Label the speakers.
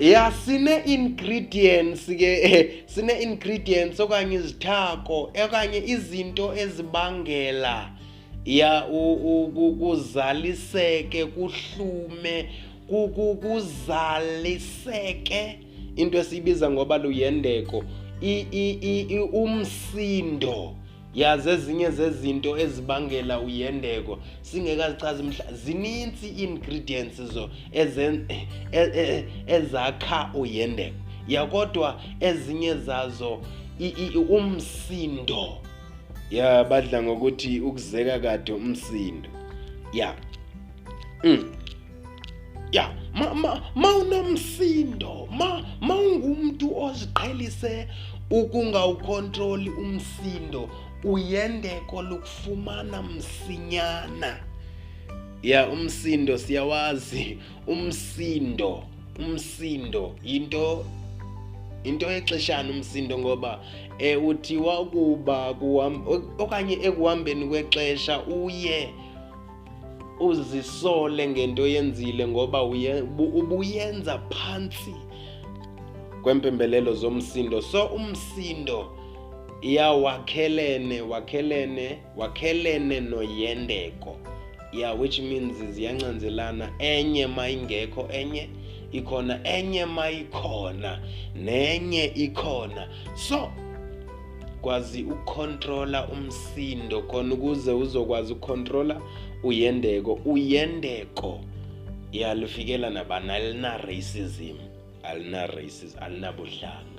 Speaker 1: ya sine ingredients okanye izithako okanye izinto ezibangela ya kuzaliseke kuhlume kuzaliseke into esibiza ngoba luyendeko umsindo yazi ezinye zezinto ezibangela uyendeko singekazichazi zininzi ingredients ezakha uyendeko kodwa ezinye zazo umsindo badla ngokuthi ukuzeka kade umsindo ma unomsindo ma ungumuntu oziqhelise ukungawukontroli umsindo uyendeko lokufumana msinyana umsindo siyawazi umsindo into exeshana umsindo ngoba uthi wakuba okanye ekuhambeni kwexesha uye uzisole ngento yenzile ngoba ubuyenza phansi kwempembelelo zomsindo. So umsindo wakhelene noyendeko which means ziyancanzelana, enye mayingekho enye ikhona, enye mayikhona nenye ikhona. So kwazi ukontrola umsindo khona ukuze uzokwazi ukontrola uyendeko lifikela nabani, alina racism, alinabuhlanga.